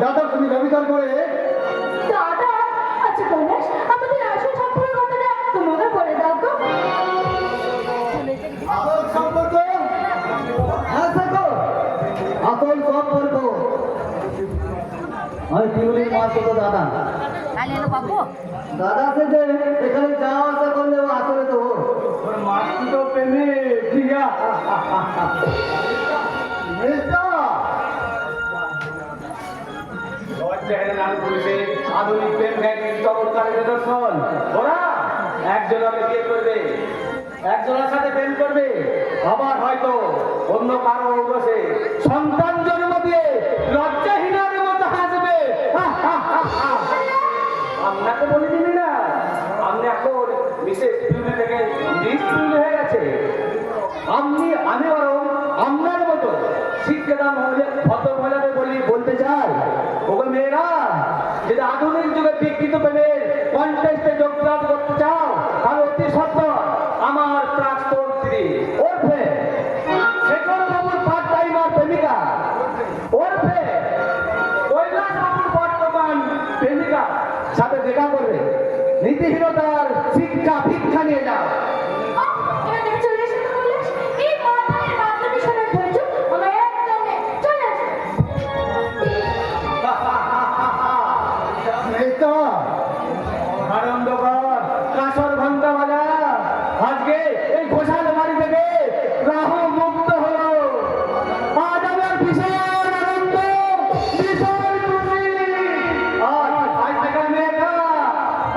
দাদা তুমি ব্যবচার করে দাদা আচ্ছা কৈলাস আমাদের আসল সম্পর্কের কথাটা তোমাকে বলে দাও তো। আসল সম্পর্ক? হ্যাঁ দেখো আসল সম্পর্ক আমি তিউলির মাছ তো দাদা দাদা সে যে এখানে যাওয়া আসা করলে ও আসলে তো ওর মাছ তো প্রেমে ঠিক আধুনিক প্রেম জ্ঞানীর চমৎকার নিদর্শন। ওরা একজনকে বিয়ে করবে, একজনের সাথে প্রেম করবে, আবার হয়তো অন্য কারো বসে সন্তান জন্ম দিয়ে লজ্জাহীনের মতো হাসবে। আপনাকে বলে দিবি না, আপনি এখন বিশেষ স্কুলে থেকে স্কুল হয়ে গেছে। আমি বরং আপনার মতো শিক্ষিত ভদ্র মহিলাদের বলতে চাই, ওগো মেয়েরা যদি আধুনিক যুগে বিকৃত প্রেমের কন্টেস্টে যোগদান করতে চাও তাহলে অতি সত্তর আমার প্রাক্তন স্ত্রী ওরফে শেখর বাবুর পার্ট টাইমার প্রেমিকা ওরফে কৈলাস বাবুর বর্তমান প্রেমিকা সাথে দেখা করবে। নীতিহীনতার শিক্ষা ভিক্ষা নিয়ে যাও। আনন্দকর কাসর ঘন্টা বাজা আজকে এই ঘোষাল বাড়ি থেকে রাহু মুক্ত হলো। আজ আমার ভীষণ আনন্দ, ভীষণ খুশি। আজ থেকে আমি একা,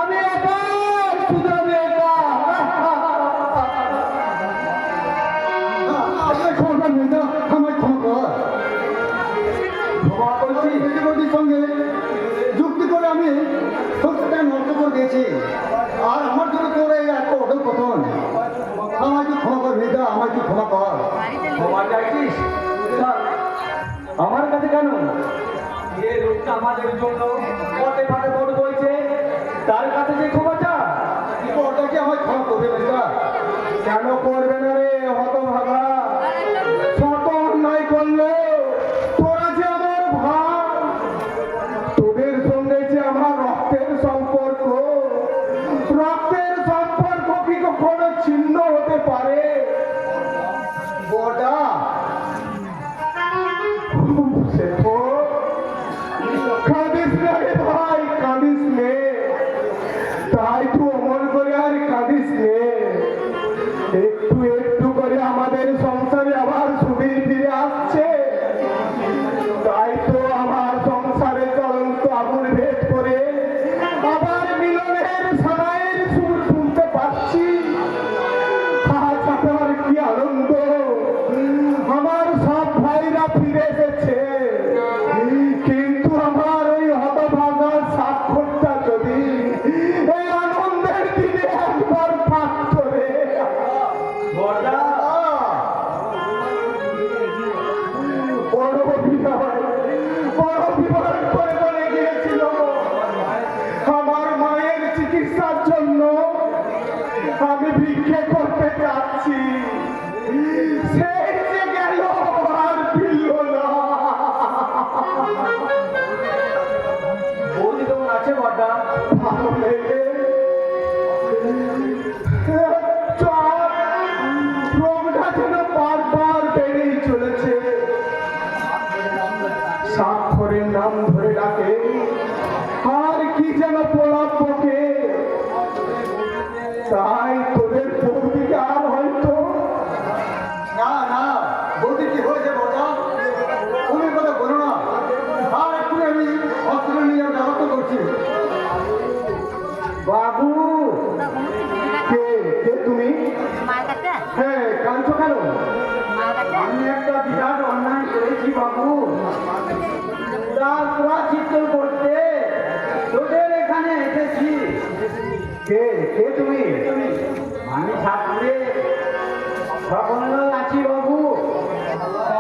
আমি একা, শুধু আমি একা। আমার ক্ষমা করছি দিদিমণির সঙ্গে যুক্তি করে আমি সত্যটা নষ্ট করে দিয়েছি। আর আমার জন্য তোর এই এত অধঃপতন, আমাকে ক্ষমা কর মেয়েদা, আমাকে ক্ষমা কর। ক্ষমা চাইছিস আমার কাছে কেন? যে লোকটা আমাদের জন্য পথে ফাটে বড় বইছে তার কাছে যে ক্ষমা চা, ওটাকে আমায় ক্ষমা করবে মেয়েদা? কেন করবে না রে হতভাগা? শত অন্যায় করলো তোরা যে আমার ভাই, তোদের সঙ্গে যে আমার রক্তের সম্পর্ক, রক্তের সম্পর্ক কি কখনো ছিন্ন হতে পারে? বড়া কাঁদিস না রে ভাই, কাঁদিস নে, তাই তো অমন করে আর কাঁদিস নে। একটু একটু করে আমাদের সংসারে আবার সুবীর ফিরে আসছে, তাই তো আমার সংসারে চলন্ত আগুন ভেদ করে আবার মিলনের সানাইয়ের সুর শুনতে পাচ্ছি। আজ আমার কি আনন্দ, আমার সব ভাইরা ফিরে এসেছে। কিন্তু আমার ওই হতভাগার স্বাক্ষরটা যদি এই আনন্দের দিনে একবার থাকতো রে। বড় অভিমান করে বলে গিয়েছিল আমার মায়ের চিকিৎসার জন্য আমি ভিক্ষে করতে যাচ্ছি, সেই যে গেল আর ফিরল না। বৌদি কেমন আছে বড়া? ভালো লেগে রোগটা যেন বারবার বেড়েই চলেছে। স্বাক্ষরের নাম ধরে ডাকে আর কি যেন পোলাপ বকে, তাই তোদের বৌদিকে আর হয়তো না না কে কে তুমি? আমি সাপুরে সকল আছি বাবু।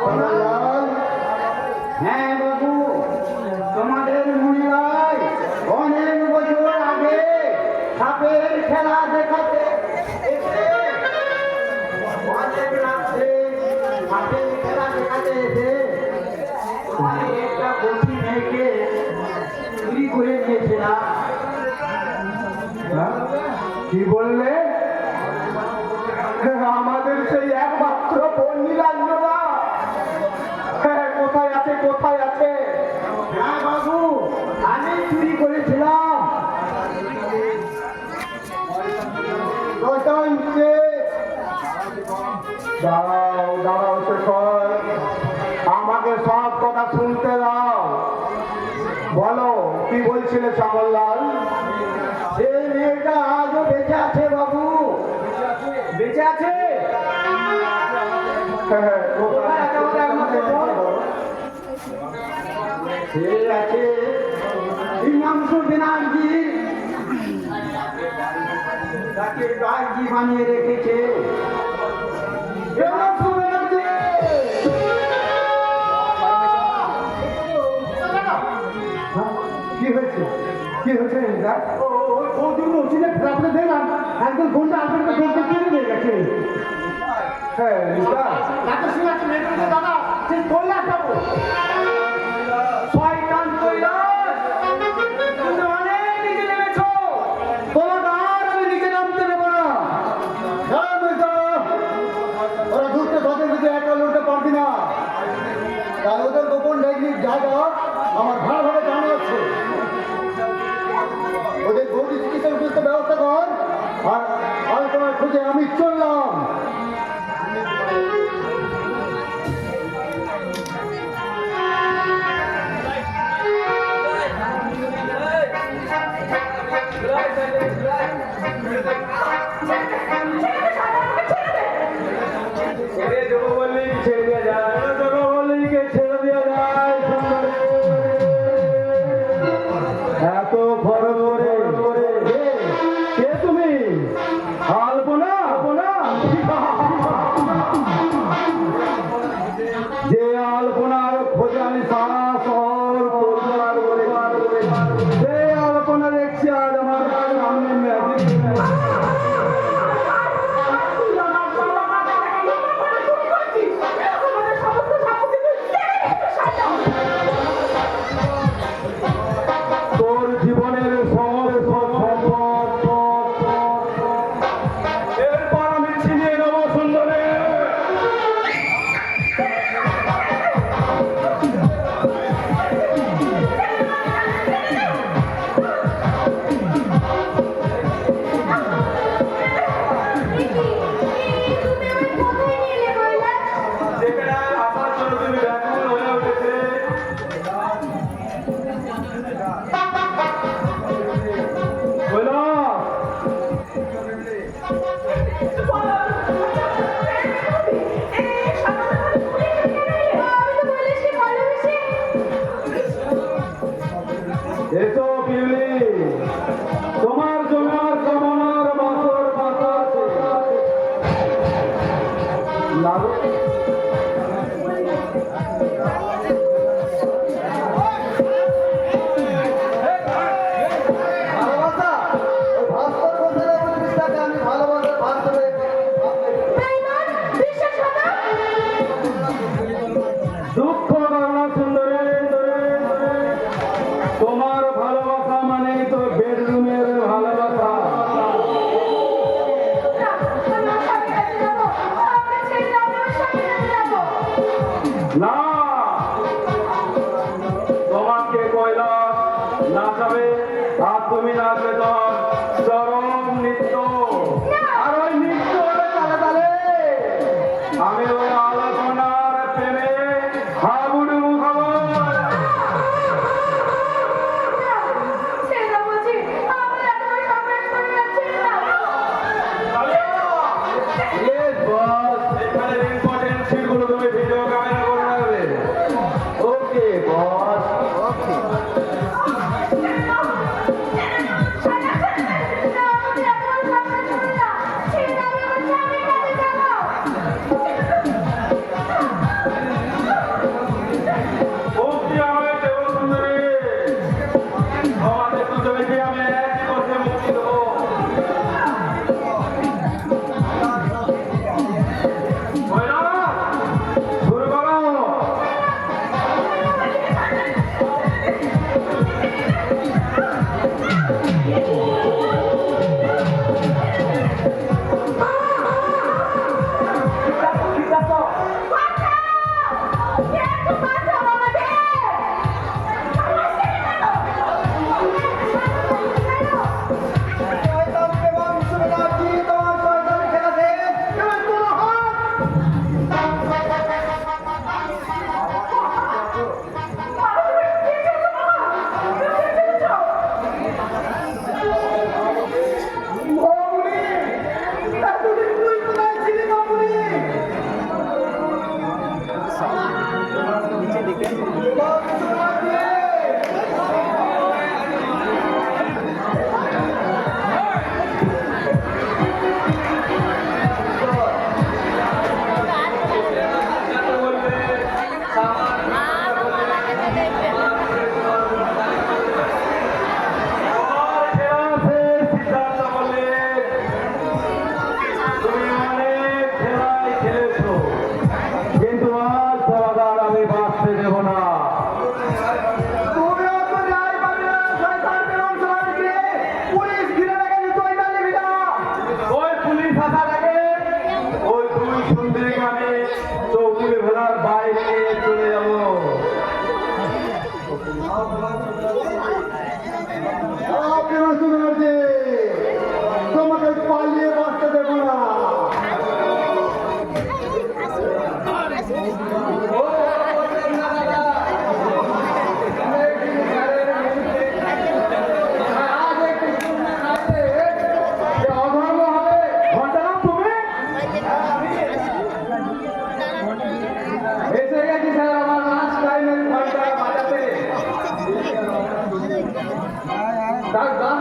কমলালাল, হ্যাঁ বাবু, তোমাদের মনে হয় অনেক বছর আগে সাপের খেলা দেখাতে এসে অনেক রাত্রে সাপের খেলা দেখাতে এসে আমি একটা বসি মেয়েকে চুরি করে নিয়েছিলাম। হ্যাঁ? কি বললে? আমাদের সেই একমাত্র বোন নীলাঞ্জনা হ্যাঁ, কোথায় আছে কোথায় আছে? হ্যাঁ বাবু, আমি চুরি করেছিলাম। কোথায় সে? দাঁড়াও দাঁড়াও শেখর, আমাকে সব কথা শুনতে দাও। বলো কি বলছিলে শ্যামললাল? সেই মেয়েটা আজও বেঁচে আছে বাবু। বেঁচে আছে? হ্যাঁ, কোথায় আছে ওটা আমাকে বলো। সে আছে হিমাংশু ব্যানার্জি, তাকে গার্জি বানিয়ে রেখেছে। হিমাংশু ব্যানার্জি! কি হয়েছে কি হয়েছে ইন্দ্রা? একজন গুন্ডা আপনাকে দেখতে চলে দিয়ে গেছে। হ্যাঁ রিতা, দাদা সে কৈলাস যাবো। শয়তান কৈলাস, তুমি অনেক নিচে নেমেছো। তোমাকে আর আমি নিচে নামতে দেবো না। ওরা দুটো ঘরের ভিতরে একটা লড়তে পারবি না, তাই ওদের গোপন টেকনিক জায়গা আমার ভালোভাবে জানা আছে। ওদের গৌরী চিকিৎসার উপযুক্ত ব্যবস্থা কর, আর আলোচনার খুঁজে আমি চললাম। ছেড়ে দেবো বললেই ছেড়ে দেওয়া যায়, দেবো বললেই ছেড়ে দেওয়া যায়। সুন্দরী, এত খরচ করে কে তুমি? আলপনা? যে আলপনার খোঁজে আমি সারা শহর পরিবার বলে, সে আলপনা দেখছি আজ আমার সামনে ম্যাজিক। তোর জীবনের সমস্ত সম্পদ এরপর আমি ছিনিয়ে নেব সুন্দরী। যেখানে আসার জন্য তুমি ব্যাকুল হয়ে উঠেছে, এসো পিউলি, তোমার জন্য আমার কামনার বাসর পাতা আছে। লাগো। ভালোবাসা ওই ভাস্কর বলতে আমি ভালোবাসার ভাস্করে দুঃখ করোনা সুন্দরী, তোমার ভালোবাসা মানেই তো বেডরুমের ভালোবাসা। না, তোমাকে কৈলাস নাচাবে আর তুমি নাচবে তোর চরম নৃত্য। আর ওই নৃত্য তালে তালে আমি ওই আলোচনার প্রেমে হাবুডুবু খাবো। Yes, boss. এখানে ইম্পর্টেন্ট সিটগুলো তুমি ভিডিও ক্যামেরা করে রাখবে। ওকে বস। কিন্তু আজ তোমাদের আমি বাঁচতে দেব না। ওই পুলিশ আসার আগে ওই দুই সুন্দরী গানে চৌধুরী ভেলার বাইরে নিয়ে চলে যাবো। তোমাকে পালিয়ে বাঁচতে দেবো না। এসে গেছি স্যার আমার লাস্ট টাইমের ঘন্টা বাজাতে। তার গান